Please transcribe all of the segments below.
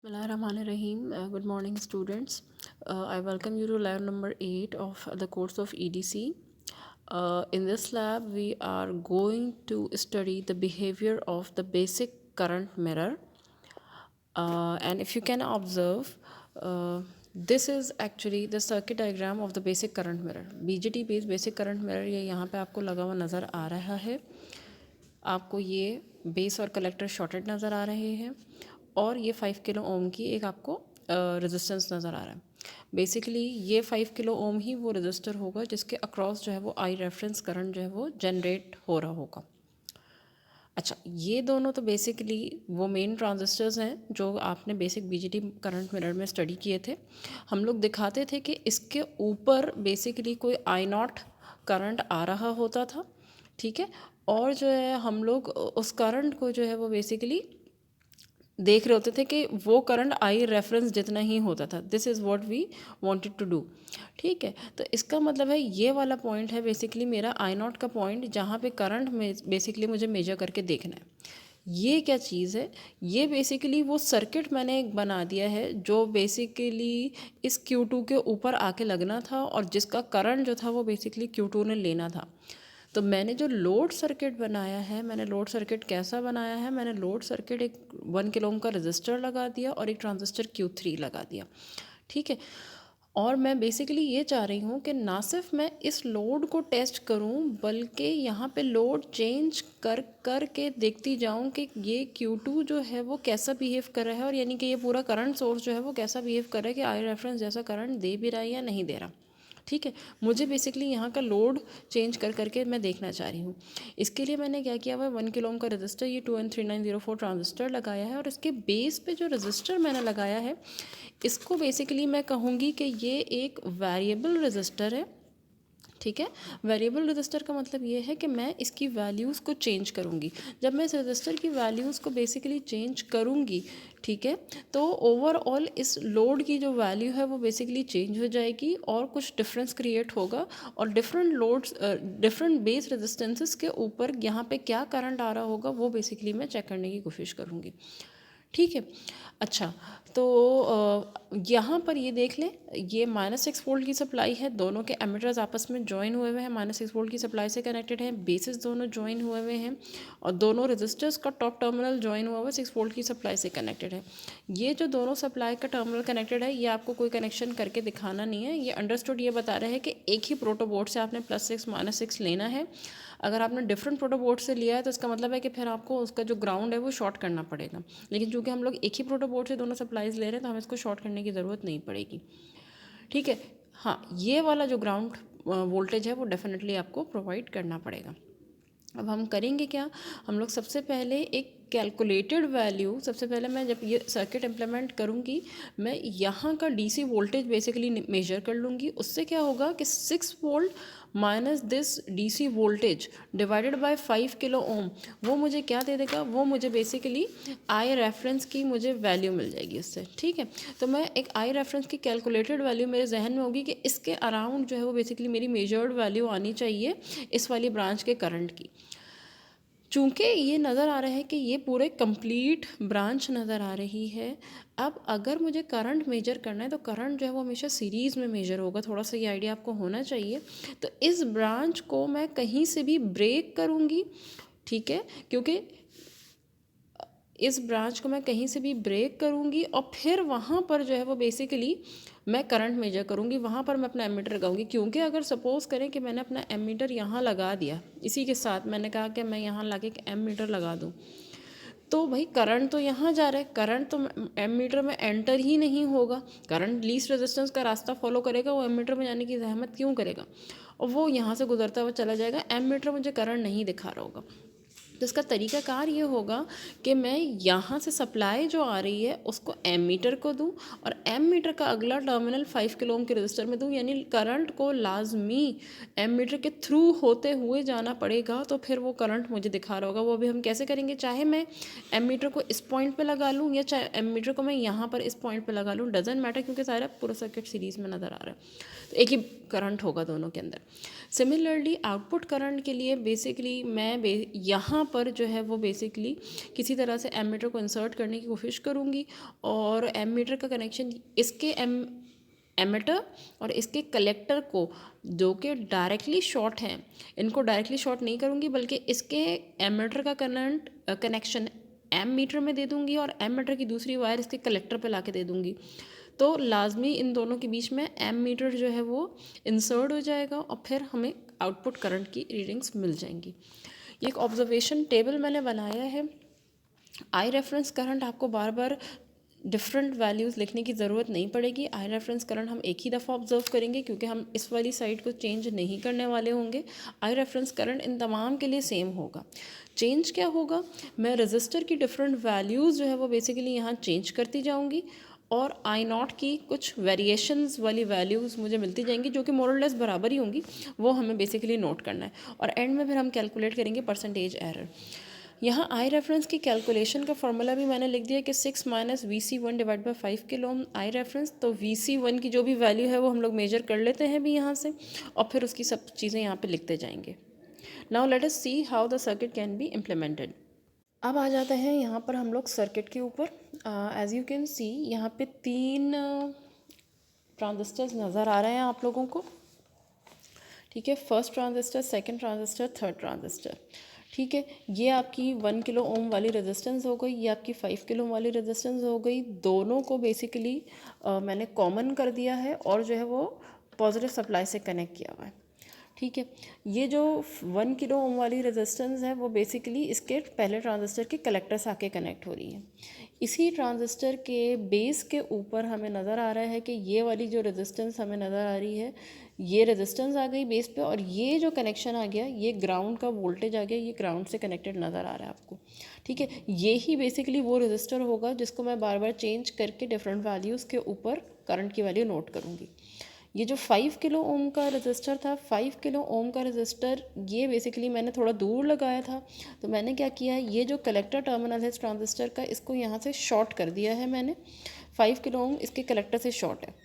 Bismillahirrahmanirrahim. Good morning, students. I welcome you to lab number 8 of the course of EDC. In this lab, we are going to study the behavior of the basic current mirror. And if you can observe, this is actually the circuit diagram of the basic current mirror. BJT based basic current mirror ये यहाँ पे आपको लगा हुआ नज़र आ रहा है. आपको ये बेस और कलेक्टर शॉर्टेड नज़र आ रहे हैं और ये 5 किलो ओम की एक आपको रेजिस्टेंस नज़र आ रहा है. बेसिकली ये 5 किलो ओम ही वो रेजिस्टर होगा जिसके अक्रॉस जो है वो आई रेफरेंस करंट जो है वो जनरेट हो रहा होगा. अच्छा, ये दोनों तो बेसिकली वो मेन ट्रांजिस्टर्स हैं जो आपने बेसिक बीजेटी करंट मिरर में स्टडी किए थे. हम लोग दिखाते थे कि इसके ऊपर बेसिकली कोई आई नॉट करंट आ रहा होता था, ठीक है, और जो है हम लोग उस करंट को जो है वो बेसिकली देख रहे होते थे कि वो करंट आई रेफरेंस जितना ही होता था. This is what we wanted to do. ठीक है, तो इसका मतलब है ये वाला पॉइंट है बेसिकली मेरा आई नॉट का पॉइंट जहाँ पे करंट में बेसिकली मुझे मेजर करके देखना है. ये क्या चीज़ है? ये बेसिकली वो सर्किट मैंने एक बना दिया है जो बेसिकली इस Q2 के ऊपर आके लगना था और जिसका करंट जो था वो बेसिकली Q2 ने लेना था. तो मैंने जो लोड सर्किट बनाया है, मैंने लोड सर्किट कैसा बनाया है, मैंने लोड सर्किट एक 1 किलो ओम का रजिस्टर लगा दिया और एक ट्रांजिस्टर Q3 लगा दिया. ठीक है, और मैं बेसिकली ये चाह रही हूँ कि ना सिर्फ मैं इस लोड को टेस्ट करूँ बल्कि यहाँ पे लोड चेंज कर के देखती जाऊँ कि ये Q2 जो है वो कैसा बिहेव कर रहा है, और यानी कि ये पूरा करंट सोर्स जो है वो कैसा बिहेव कर रहा है कि आई रेफरेंस जैसा करंट दे भी रहा है या नहीं दे रहा. ठीक है, मुझे बेसिकली यहाँ का लोड चेंज करके मैं देखना चाह रही हूँ. इसके लिए मैंने क्या किया हुआ है, 1 किलो ओम का रजिस्टर ये 2N3904 ट्रांजिस्टर लगाया है और इसके बेस पे जो रजिस्टर मैंने लगाया है इसको बेसिकली मैं कहूँगी कि ये एक वेरिएबल रजिस्टर है. ठीक है, वेरिएबल रजिस्टर का मतलब ये है कि मैं इसकी वैल्यूज़ को चेंज करूँगी. जब मैं इस रजिस्टर की वैल्यूज़ को बेसिकली चेंज करूँगी, ठीक है, तो ओवरऑल इस लोड की जो वैल्यू है वो बेसिकली चेंज हो जाएगी और कुछ डिफरेंस क्रिएट होगा और different loads different base resistances के ऊपर यहाँ पे क्या करंट आ रहा होगा वो बेसिकली मैं चेक करने की कोशिश करूँगी. ठीक है, अच्छा, तो यहाँ पर ये देख लें, ये -6 वोल्ट की सप्लाई है. दोनों के एमिटर्स आपस में ज्वाइन हुए हुए हैं, -6 वोल्ट की सप्लाई से कनेक्टेड हैं. बेसिस दोनों ज्वाइन हुए हुए हैं और दोनों रजिस्टर्स का टॉप टर्मिनल ज्वाइन हुआ हुआ है 6 वोल्ट की सप्लाई से कनेक्टेड है. ये जो दोनों सप्लाई का टर्मिनल कनेक्टेड है ये आपको कोई कनेक्शन करके दिखाना नहीं है. ये अंडरस्टूड ये बता रहे हैं कि एक ही प्रोटोबोर्ड से आपने +6 -6 लेना है. अगर आपने डिफरेंट प्रोटोबोर्ड से लिया है तो इसका मतलब है कि फिर आपको उसका जो ग्राउंड है वो शॉर्ट करना पड़ेगा. लेकिन चूँकि हम लोग एक ही प्रोटोबोर्ड से दोनों सप्लाईज ले रहे हैं तो हमें इसको शॉर्ट करने की ज़रूरत नहीं पड़ेगी. ठीक है, हाँ, ये वाला जो ग्राउंड वोल्टेज है वो डेफिनेटली आपको प्रोवाइड करना पड़ेगा. अब हम करेंगे क्या, हम लोग सबसे पहले एक कैलकुलेटेड वैल्यू, सबसे पहले मैं जब ये सर्किट इम्प्लीमेंट करूँगी मैं यहाँ का डीसी वोल्टेज बेसिकली मेजर कर लूँगी. उससे क्या होगा कि 6 volt minus this DC voltage divided by 5 kilo ohm वो मुझे क्या दे देगा, वो मुझे बेसिकली आई रेफरेंस की मुझे वैल्यू मिल जाएगी उससे. ठीक है, तो मैं एक आई रेफरेंस की कैलकुलेटेड वैल्यू मेरे जहन में होगी कि इसके अराउंड जो है वो बेसिकली मेरी मेजर्ड वैल्यू आनी चाहिए इस वाली ब्रांच के करंट की. चूँकि ये नज़र आ रहा है कि ये पूरे कंप्लीट ब्रांच नज़र आ रही है. अब अगर मुझे करंट मेजर करना है तो करंट जो है वो हमेशा सीरीज़ में मेजर होगा. थोड़ा सा ये आइडिया आपको होना चाहिए. तो इस ब्रांच को मैं कहीं से भी ब्रेक करूँगी, ठीक है, क्योंकि इस ब्रांच को मैं कहीं से भी ब्रेक करूँगी और फिर वहाँ पर जो है वो बेसिकली मैं करंट मेजर करूँगी. वहाँ पर मैं अपना एमीटर लगाऊंगी. क्योंकि अगर सपोज़ करें कि मैंने अपना एमीटर यहाँ लगा दिया, इसी के साथ मैंने कहा कि मैं यहाँ लाके एक एमीटर लगा दूँ, तो भाई करंट तो यहाँ जा रहा है, करंट तो एमीटर में एंटर ही नहीं होगा. करंट लीस्ट रेजिस्टेंस का रास्ता फॉलो करेगा, वो एमीटर में जाने की जहमत क्यों करेगा, और वो यहाँ से गुजरता हुआ चला जाएगा. एमीटर मुझे करंट नहीं दिखा रहा होगा. तो इसका तरीकाकार ये होगा कि मैं यहाँ से सप्लाई जो आ रही है उसको एमीटर को दूँ और एमीटर का अगला टर्मिनल 5 किलो ओम के रजिस्टर में दूँ. यानी करंट को लाजमी एमीटर के थ्रू होते हुए जाना पड़ेगा, तो फिर वो करंट मुझे दिखा रहा होगा. वो अभी हम कैसे करेंगे, चाहे मैं एमीटर को इस पॉइंट पे लगा लूँ या चाहे एमीटर को मैं यहाँ पर इस पॉइंट पे लगा लूँ, डजेंट मैटर, क्योंकि सारा पूरा सर्किट सीरीज़ में नज़र आ रहा है. तो एक ही करंट होगा दोनों के अंदर. सिमिलरली आउटपुट करंट के लिए बेसिकली मैं यहाँ पर जो है वो बेसिकली किसी तरह से एमीटर को इंसर्ट करने की कोशिश करूँगी और एमीटर का कनेक्शन इसके एमीटर और इसके कलेक्टर को, जो कि डायरेक्टली शॉर्ट हैं, इनको डायरेक्टली शॉर्ट नहीं करूँगी बल्कि इसके एमीटर का कनेक्शन एम मीटर में दे दूँगी और एम मीटर की दूसरी वायर इसके कलेक्टर पे ला के दे दूँगी। तो लाजमी इन दोनों के बीच में एम मीटर जो है वो इंसर्ट हो जाएगा और फिर हमें आउटपुट करंट की रीडिंग्स मिल जाएंगी। ये एक ऑब्जर्वेशन टेबल मैंने बनाया है। आई रेफरेंस करंट आपको बार बार डिफरेंट वैल्यूज़ लिखने की ज़रूरत नहीं पड़ेगी। आई रेफरेंस करंट हम एक ही दफ़ा ऑब्जर्व करेंगे क्योंकि हम इस वाली साइड को चेंज नहीं करने वाले होंगे। आई रेफरेंस करंट इन तमाम के लिए सेम होगा। चेंज क्या होगा, मैं रजिस्टर की डिफरेंट वैल्यूज़ जो है वो बेसिकली यहाँ चेंज करती जाऊँगी और आई नॉट की कुछ वेरिएशंस वाली वैल्यूज़ मुझे मिलती जाएंगी जो कि मोरलेस बराबर ही होंगी, वो हमें बेसिकली नोट करना है। और एंड में फिर हम कैलकुलेट करेंगे परसेंटेज एरर। यहाँ आई रेफरेंस की कैलकुलेशन का फॉर्मूला भी मैंने लिख दिया कि 6 minus VC1 divide by 5 kilo I reference. तो VC1 की जो भी वैल्यू है वो हम लोग मेजर कर लेते हैं भी यहाँ से और फिर उसकी सब चीज़ें यहाँ पे लिखते जाएंगे। Now let us see how the circuit can be implemented. अब आ जाते हैं यहाँ पर हम लोग सर्किट के ऊपर। एज यू कैन सी यहाँ पे 3 ट्रांजिस्टर्स नज़र आ रहे हैं आप लोगों को। ठीक है, first transistor, second transistor, third transistor. ठीक है, ये आपकी 1 किलो ओम वाली रेजिस्टेंस हो गई, ये आपकी 5 किलो ओम वाली रेजिस्टेंस हो गई। दोनों को बेसिकली मैंने कॉमन कर दिया है और जो है वो पॉजिटिव सप्लाई से कनेक्ट किया हुआ है। ठीक है, ये जो 1 किलो ओम वाली रेजिस्टेंस है वो बेसिकली इसके पहले ट्रांजिस्टर के कलेक्टर से आके कनेक्ट हो रही है। इसी ट्रांजिस्टर के बेस के ऊपर हमें नज़र आ रहा है कि ये वाली जो रेजिस्टेंस हमें नज़र आ रही है, ये रेजिस्टेंस आ गई बेस पे और ये जो कनेक्शन आ गया, ये ग्राउंड का वोल्टेज आ गया, ये ग्राउंड से कनेक्टेड नज़र आ रहा है आपको। ठीक है, ये ही बेसिकली वो रेजिस्टर होगा जिसको मैं बार बार चेंज करके डिफरेंट वैल्यूज़ के ऊपर करंट की वैल्यू नोट करूँगी। ये जो 5 किलो ओम का रजिस्टर था, 5 किलो ओम का रजिस्टर ये बेसिकली मैंने थोड़ा दूर लगाया था। तो मैंने क्या किया, ये जो कलेक्टर टर्मिनल है इस ट्रांजिस्टर का, इसको यहाँ से शॉर्ट कर दिया है मैंने। 5 किलो ओम इसके कलेक्टर से शॉर्ट है।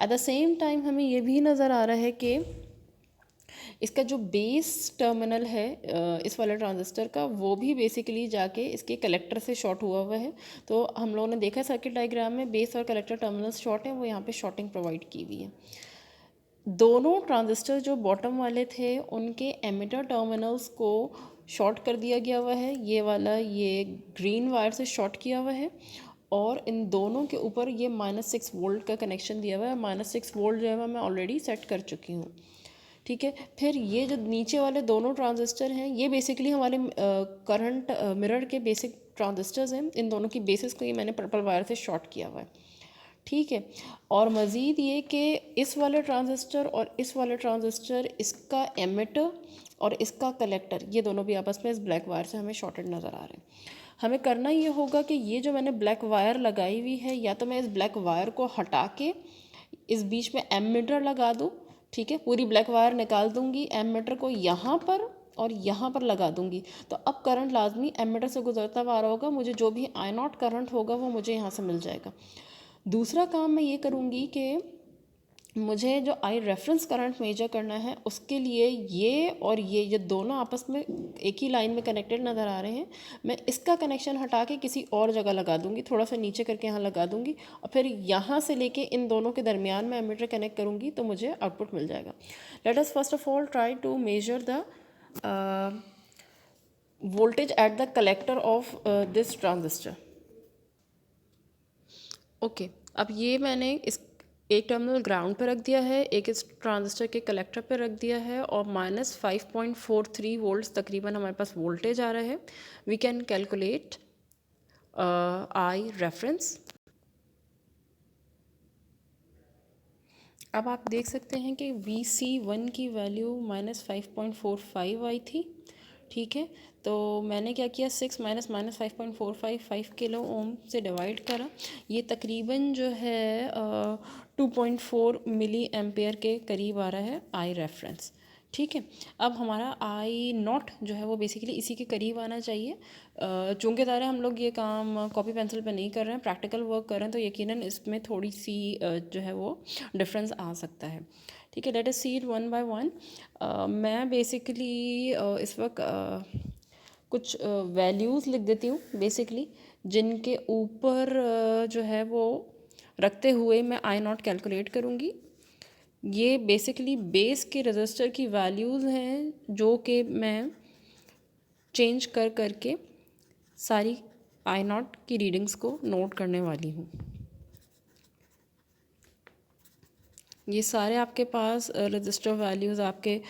एट द सेम टाइम हमें ये भी नज़र आ रहा है कि इसका जो बेस टर्मिनल है इस वाले ट्रांजिस्टर का, वो भी बेसिकली जाके इसके कलेक्टर से शॉर्ट हुआ हुआ है। तो हम लोगों ने देखा सर्किट डायग्राम में बेस और कलेक्टर टर्मिनल्स शॉर्ट हैं, वो यहाँ पे शॉर्टिंग प्रोवाइड की हुई है। दोनों ट्रांजिस्टर जो बॉटम वाले थे उनके एमिटर टर्मिनल्स को शॉर्ट कर दिया गया हुआ है। ये वाला ये ग्रीन वायर से शॉर्ट किया हुआ है और इन दोनों के ऊपर ये -6 वोल्ट का कनेक्शन दिया हुआ है। -6 वोल्ट जो है मैं ऑलरेडी सेट कर चुकी हूँ। ठीक है, फिर ये जो नीचे वाले दोनों ट्रांजिस्टर हैं ये बेसिकली हमारे करंट मिरर के बेसिक ट्रांजिस्टर्स हैं। इन दोनों की बेसिस को ये मैंने पर्पल वायर से शॉर्ट किया हुआ है। ठीक है, और मज़ीद ये कि इस वाले ट्रांजिस्टर और इस वाले ट्रांजिस्टर, इसका एमिटर और इसका कलेक्टर, ये दोनों भी आपस में इस ब्लैक वायर से हमें शॉर्टेड नज़र आ रहे हैं। हमें करना ये होगा कि ये जो मैंने ब्लैक वायर लगाई हुई है, या तो मैं इस ब्लैक वायर को हटा के इस बीच में एमीटर लगा दूँ। ठीक है, पूरी ब्लैक वायर निकाल दूँगी, एमीटर को यहाँ पर और यहाँ पर लगा दूँगी। तो अब करंट लाजमी एमीटर से गुजरता हुआ आ रहा होगा, मुझे जो भी आई नॉट करंट होगा वो मुझे यहाँ से मिल जाएगा। दूसरा काम मैं ये करूँगी कि मुझे जो आई रेफरेंस करंट मेजर करना है उसके लिए ये और ये दोनों आपस में एक ही लाइन में कनेक्टेड नज़र आ रहे हैं। मैं इसका कनेक्शन हटा के किसी और जगह लगा दूंगी, थोड़ा सा नीचे करके यहाँ लगा दूंगी और फिर यहाँ से लेके इन दोनों के दरमियान में एमीटर कनेक्ट करूँगी तो मुझे आउटपुट मिल जाएगा। Let us first of all try to measure the voltage at the collector of this transistor. Okay, अब ये मैंने इस एक टर्मिनल ग्राउंड पर रख दिया है, एक इस ट्रांजिस्टर के कलेक्टर पर रख दिया है और -5.43 वोल्ट्स तकरीबन हमारे पास वोल्टेज आ रहा है। We can calculate I reference. अब आप देख सकते हैं कि VC1 की वैल्यू -5.45 आई थी। ठीक है, तो मैंने क्या किया, 6 माइनस -5.45 5 किलो ओम से डिवाइड करा। ये तकरीबन जो है 2.4 मिली एम्पेयर के करीब आ रहा है आई रेफरेंस। ठीक है, अब हमारा आई नॉट जो है वो बेसिकली इसी के करीब आना चाहिए। चूँकि ज़ाहिर है हम लोग ये काम कॉपी पेंसिल पे नहीं कर रहे हैं, प्रैक्टिकल वर्क कर रहे हैं, तो यकीनन इसमें थोड़ी सी जो है वो डिफरेंस आ सकता है। ठीक है, let us see it one by one. मैं बेसिकली इस वक्त कुछ वैल्यूज़ लिख देती हूँ बेसिकली, जिनके ऊपर जो है वो रखते हुए मैं आई नॉट कैलकुलेट करूँगी। ये बेसिकली बेस के रजिस्टर की वैल्यूज़ हैं जो कि मैं चेंज कर करके सारी आई नॉट की रीडिंग्स को नोट करने वाली हूँ। ये सारे आपके पास रजिस्टर वैल्यूज़ आपके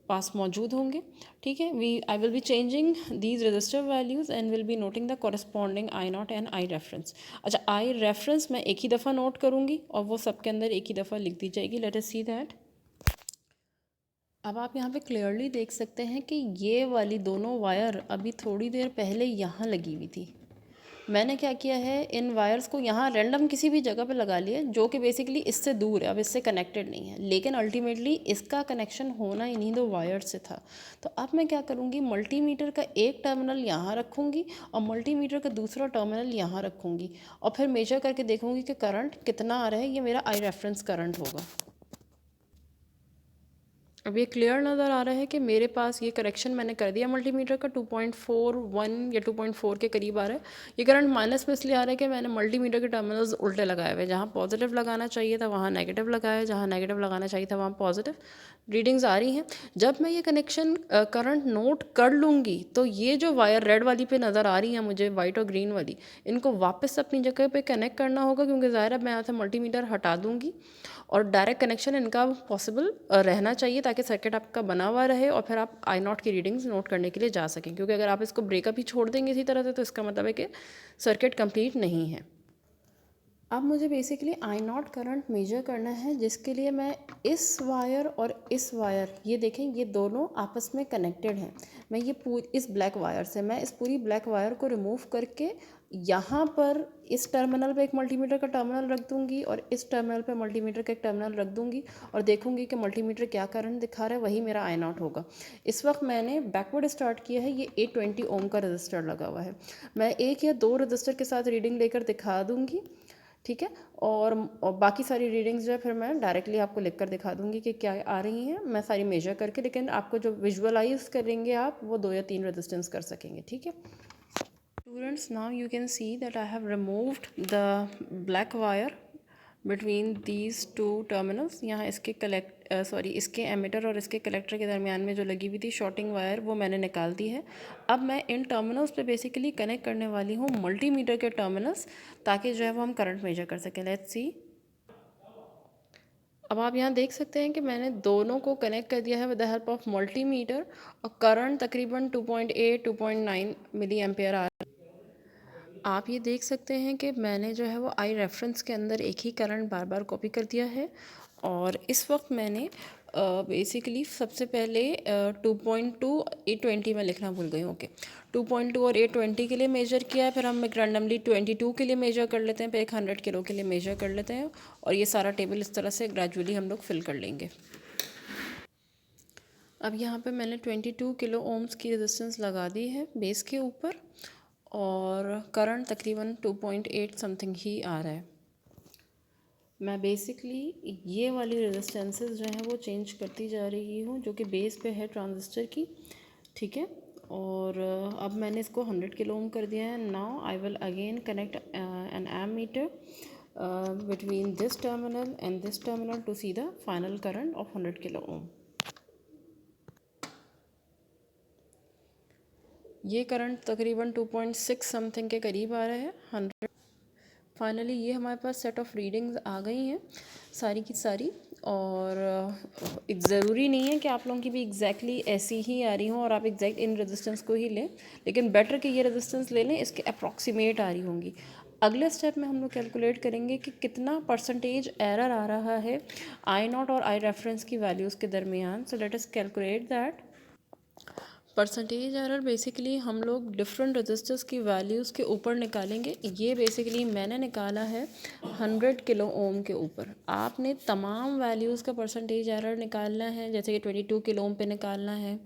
पास मौजूद होंगे। ठीक है, I will be changing these register values and will be noting the corresponding I not and I reference. अच्छा, आई रेफरेंस मैं एक ही दफ़ा नोट करूँगी और वो सबके अंदर एक ही दफ़ा लिख दी जाएगी। Let us see that. अब आप यहाँ पे क्लियरली देख सकते हैं कि ये वाली दोनों वायर अभी थोड़ी देर पहले यहाँ लगी हुई थी। मैंने क्या किया है, इन वायर्स को यहाँ रैंडम किसी भी जगह पे लगा लिया जो कि बेसिकली इससे दूर है, अब इससे कनेक्टेड नहीं है, लेकिन अल्टीमेटली इसका कनेक्शन होना इन्हीं दो वायर से था। तो अब मैं क्या करूँगी, मल्टीमीटर का एक टर्मिनल यहाँ रखूँगी और मल्टीमीटर का दूसरा टर्मिनल यहाँ रखूँगी और फिर मेजर करके देखूँगी कि करंट कितना आ रहा है। ये मेरा आई रेफरेंस करंट होगा। अब ये क्लियर नज़र आ रहा है कि मेरे पास ये करेक्शन मैंने कर दिया मल्टीमीटर का 2.41 या 2.4 के करीब आ रहा है। ये करंट माइनस में इसलिए आ रहा है कि मैंने मल्टीमीटर के टर्मिनल्स उल्टे लगाए हुए, जहाँ पॉजिटिव लगाना चाहिए था वहाँ नेगेटिव लगाया, जहाँ नेगेटिव लगाना चाहिए था वहाँ पॉजिटिव। रीडिंग्स आ रही हैं। जब मैं ये कनेक्शन करंट नोट कर लूँगी तो ये जो वायर रेड वाली पे नज़र आ रही हैं मुझे, वाइट और ग्रीन वाली, इनको वापस अपनी जगह पे कनेक्ट करना होगा, क्योंकि ज़ाहिर है मैं यहाँ से मल्टीमीटर हटा दूँगी और डायरेक्ट कनेक्शन इनका पॉसिबल रहना चाहिए ताकि सर्किट आपका बना हुआ रहे और फिर आप आई नॉट की रीडिंग्स नोट करने के लिए जा सकें। क्योंकि अगर आप इसको ब्रेकअप ही छोड़ देंगे इसी तरह से तो इसका मतलब है कि सर्किट कंप्लीट नहीं है। अब मुझे basically I not current measure करना है, जिसके लिए मैं इस वायर और इस वायर, ये देखें ये दोनों आपस में कनेक्टेड हैं। मैं ये इस ब्लैक वायर से मैं इस पूरी ब्लैक वायर को रिमूव करके यहाँ पर इस टर्मिनल पे एक मल्टीमीटर का टर्मिनल रख दूँगी और इस टर्मिनल पे मल्टीमीटर का एक टर्मिनल रख दूँगी और देखूँगी कि मल्टीमीटर क्या करंट दिखा रहा है, वही मेरा आई नॉट होगा। इस वक्त मैंने बैकवर्ड स्टार्ट किया है, ये 820 ओम का रजिस्टर लगा हुआ है। मैं एक या दो रजिस्टर के साथ रीडिंग लेकर दिखा दूँगी, ठीक है, और बाकी सारी रीडिंग्स जो है फिर मैं डायरेक्टली आपको लिख कर दिखा दूँगी कि क्या आ रही हैं, मैं सारी मेजर करके। लेकिन आपको जो विजुअलाइज करेंगे आप वो 2 या 3 रेजिस्टेंस कर सकेंगे। ठीक है students, now you can see that I have removed the black wire between these two terminals. यहाँ इसके इसके एमिटर और इसके कलेक्टर के दरमियान में जो लगी हुई थी शॉर्टिंग वायर, वो मैंने निकाल दी है। अब मैं इन टर्मिनल्स पे बेसिकली कनेक्ट करने वाली हूँ मल्टीमीटर के टर्मिनल्स, ताकि जो है वो हम करंट मेजर कर सकें। Let's see. अब आप यहाँ देख सकते हैं कि मैंने दोनों को कनेक्ट कर दिया है with the help of multimeter और करंट तकरीबन 2.8 2.9 मिली एम्पेयर आ। आप ये देख सकते हैं कि मैंने जो है वो आई रेफरेंस के अंदर एक ही करंट बार बार कॉपी कर दिया है। और इस वक्त मैंने बेसिकली सबसे पहले 2.2 820 में लिखना भूल गई हूँ। ओके, 2.2 और 820 के लिए मेजर किया है। फिर हम एक रैंडमली 22 के लिए मेजर कर लेते हैं, फिर एक 100 किलो के लिए मेजर कर लेते हैं और ये सारा टेबल इस तरह से ग्रेजुअली हम लोग फिल कर लेंगे। अब यहाँ पे मैंने 22 किलो ओम्स की रेजिस्टेंस लगा दी है बेस के ऊपर और करंट तकरीबन 2.8 समथिंग ही आ रहा है। मैं बेसिकली ये वाली रेजिस्टेंसेस जो हैं वो चेंज करती जा रही हूँ, जो कि बेस पे है ट्रांजिस्टर की। ठीक है, और अब मैंने इसको 100 किलो ओम कर दिया है। Now I will again connect an ammeter between this terminal and this terminal to see the final current of 100 kilo ohm. ये करंट तकरीबन 2.6 समथिंग के करीब आ रहा है 100। फाइनली ये हमारे पास सेट ऑफ रीडिंग्स आ गई हैं सारी की सारी। और एक ज़रूरी नहीं है कि आप लोगों की भी एग्जैक्टली ऐसी ही आ रही हों और आप एग्जैक्ट इन रेजिस्टेंस को ही लें, लेकिन बेटर कि ये रेजिस्टेंस ले लें, इसके अप्रॉक्सीमेट आ रही होंगी। अगले स्टेप में हम लोग कैलकुलेट करेंगे कि कितना परसेंटेज एरर आ रहा है आई नॉट और आई रेफरेंस की वैल्यूज़ के दरमियान। So let us calculate that. Percentage error basically हम लोग डिफरेंट रजिस्टर्स की वैल्यूज़ के ऊपर निकालेंगे। ये बेसिकली मैंने निकाला है 100 किलो ओम के ऊपर। आपने तमाम वैल्यूज़ का परसेंटेज एरर निकालना है, जैसे कि 22 किलो ओम पे निकालना है,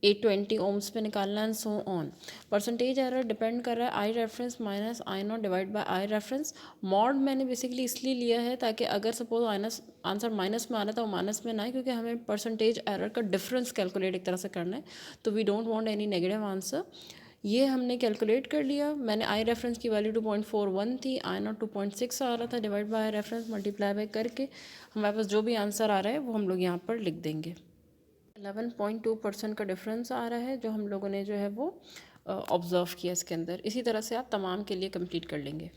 820 ओम्स पे निकालना and so on. Percentage error depend कर रहा है आई reference minus I not divide by I reference. Mod मैंने बेसिकली इसलिए लिया है ताकि अगर सपोज माइनस आंसर माइनस में आ रहा था वो माइनस में ना आए, क्योंकि हमें परसेंटेज एरर का डिफरेंस कैलकुलेट एक तरह से करना है, तो we don't want any negative answer. ये हमने कैलकुलेट कर लिया। मैंने आई रेफरेंस की वैल्यू 2.41 थी, आई नॉट 2.6 आ रहा था, divide by I reference multiply by करके हमारे पास जो भी आंसर आ रहा है वो हम लोग यहाँ पर लिख देंगे। 11.2% का डिफरेंस आ रहा है जो हम लोगों ने जो है वो ऑब्ज़र्व किया इसके अंदर। इसी तरह से आप तमाम के लिए कंप्लीट कर लेंगे।